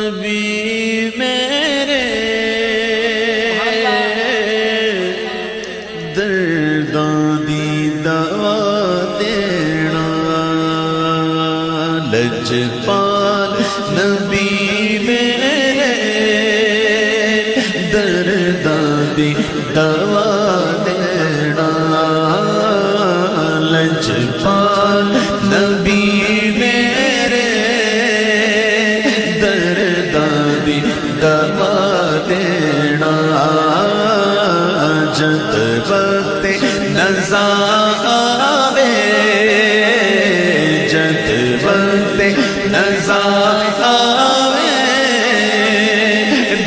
نبی میرے درداں دی دوا دینا لجپال نبی میرے درداں دی دوا دینا لجپال نبی دوا دینا جد وقت نزا آوے جد وقت نزا آوے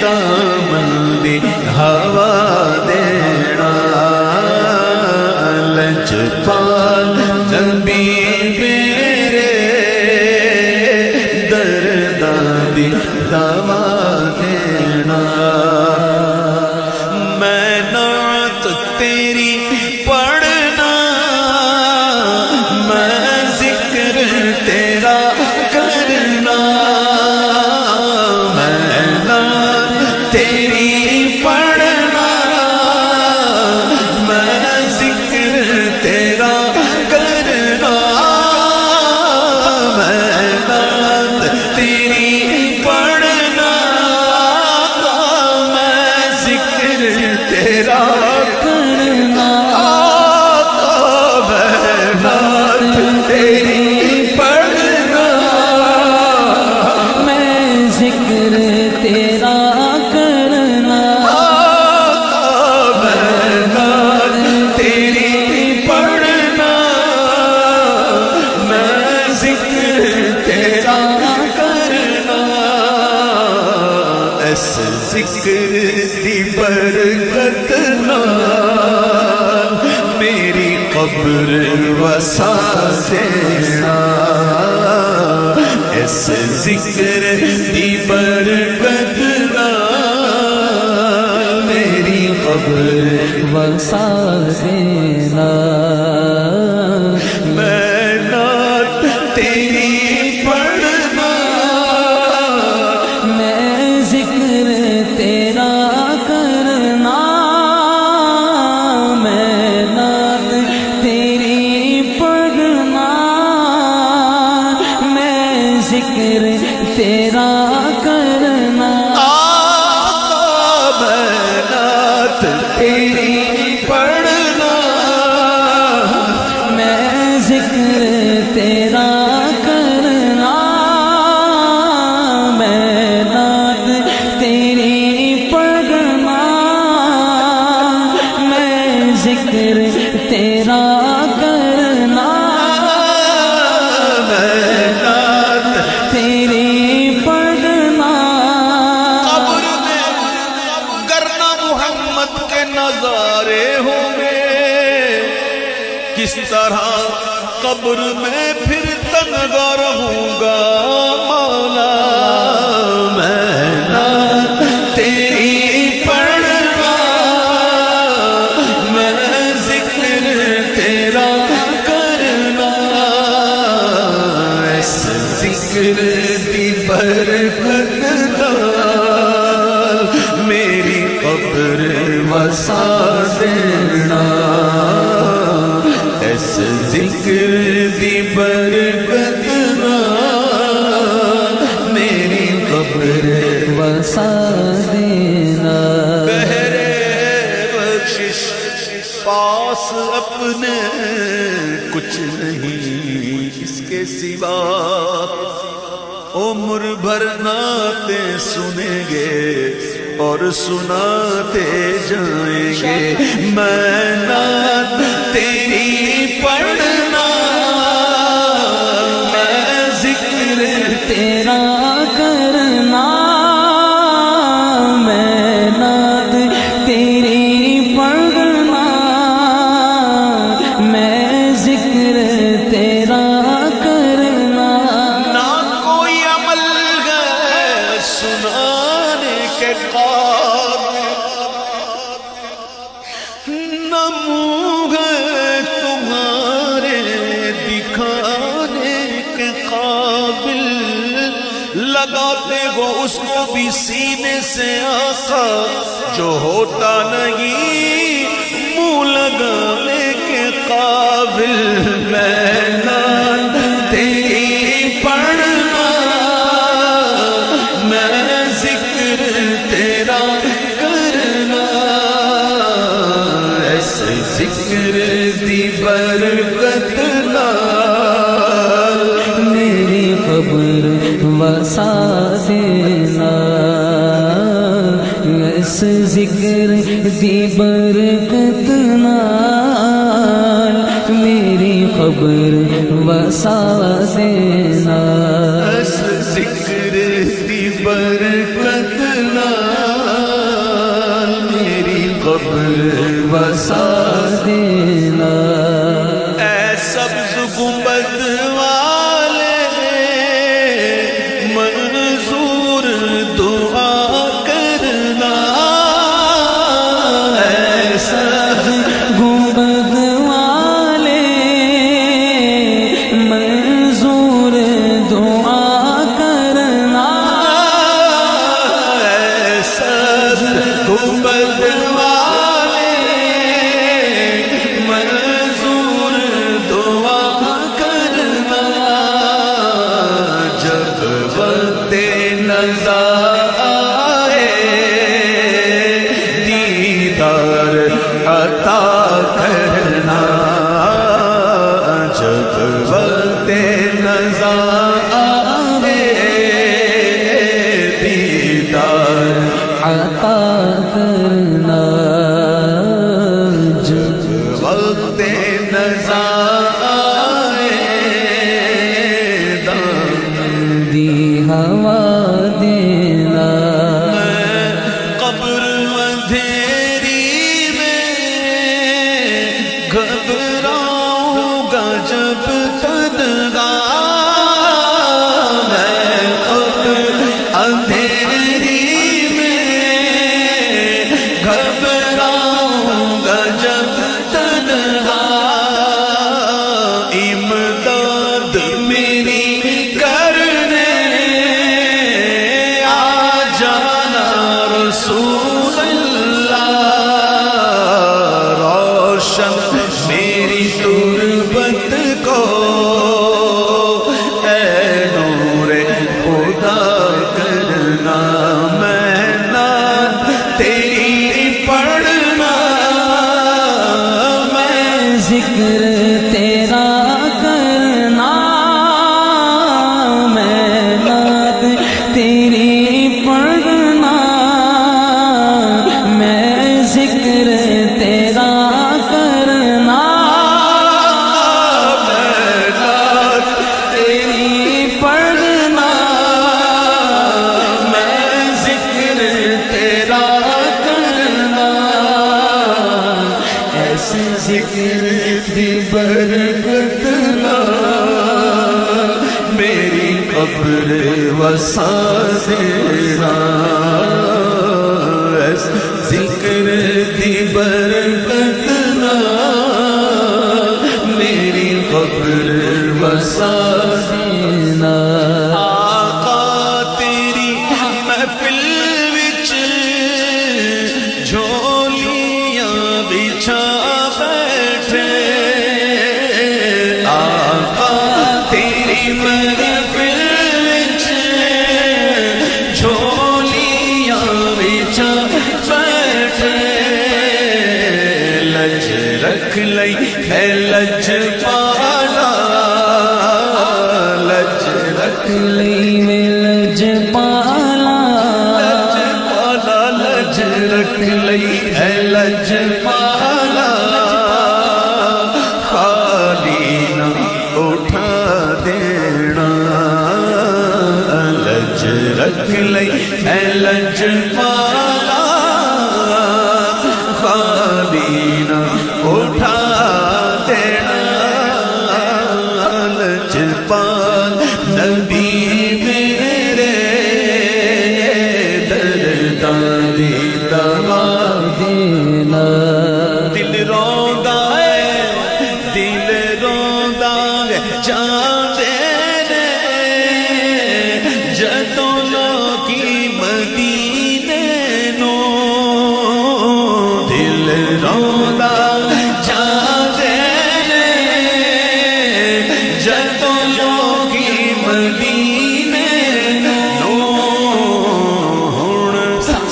دامن دی ہوا دینا لجپال نبی میرے درداں دی دوا دینا میں نعت تیری پڑھنا میں ذکر تیرا کرنا میں نعت تیری پڑھنا میں ذکر تیرا کرنا میں نعت تیری پڑھنا تیرا کرنا میں نعت تیری پڑھنا میں ذکر تیرا کرنا میں نعت تیری پڑھنا میں ذکر تیرا کرنا اس ذکر دی برکت نال میری قبر وسا دینا اس ذکر دی برکت نال میری قبر وسا دینا میں نعت تیری پڑھنا میں ذکر تیرا کرنا میں نعت تیری پڑھنا میں ذکر تیرا کرنا میں نعت تیری پڑھنا میں ذکر تیرا کرنا میں نعت تیری پڑھنا میں ذکر تیرا کرنا میں نعت تیری پڑھنا قبر میں کرنا محمد کے نظارے ہوں گے کس طرح قبر میں پھر تنہا رہوں گا مولا میں نعت تیری پڑھنا میں ذکر تیرا کرنا اس ذکر دی برکت نال میری قبر وسا دینا اس ذکر دی برکت نال میری قبر وسا دینا بہرے بخشش پاس اپنے کچھ نہیں اس کے سوا عمر بھر نعتیں سنیں گے اور سناتے جائیں گے میں نعت تیری پڑھنا میں ذکر تیرا کرنا میں نعت تیری پڑھنا میں ذکر تیرا کرنا نہ کوئی عمل ہے سنانے کے قابل نہ منہ ہے تمہارے دکھانے کے قابل لگاتے ہو اس کو بھی سینے سے آقا جو ہوتا نہیں منہ لگانے کے قابل میں نعت تیری پڑھنا میں ذکر تیرا کرنا ایسے ذکر دی برکت نال میری قبر وسا دینا اس ذکر دی برکت نال میری قبر وسا دینا اس ذکر دی برکت نال میری قبر وسا دینا اے سبز گنبد والے منظور دعا کرنا اے سبز گنبد والے منظور دعا کرنا اے سبز گنبد والے منظور دعا کرنا جب وقت نظر آئے دیدار عطا کرنا جب وقت نظر آئے دیدار عطا کرنا جب وقت نظر آئے دی ہوا دینا قبر اندھیری میں گھبراؤں گا جب تنہا میں قبر اندھیری میں گھبراؤں گا جب تنہا امداد میری کرنے آ جانا رسول اللہ روشن میری تربت کو اے نور خدا کرنا میں نعت تیری پڑھنا میں ذکر تیرا کرنا میں نعت تیری پڑھنا میں ذکر تیرا کرنا میں نعت تیری پڑھنا میں ذکر تیرا کرنا ایسے ذکر دی برکت نال میری قبر وسا دینا ایسے ذکر دی برکت نال میری قبر وسا دینا آقا تیری محفل وچ جھولیاں بچھا بیٹھے آقا تیری محفل وچ جھولیاں بچھا بیٹھے لج رکھ لئی ہے لج پالا لج رکھ لئی میں لج پالا لج رکھ لئی ہے لج پالا خالی نہ اٹھا دینا لج رکھ لئی ہے لج پالا خالی نہ اٹھا دینا لج پال نبی میرے درداں دوا دینا دل روندا ہے دل روندا ہے جاندے نے جدوں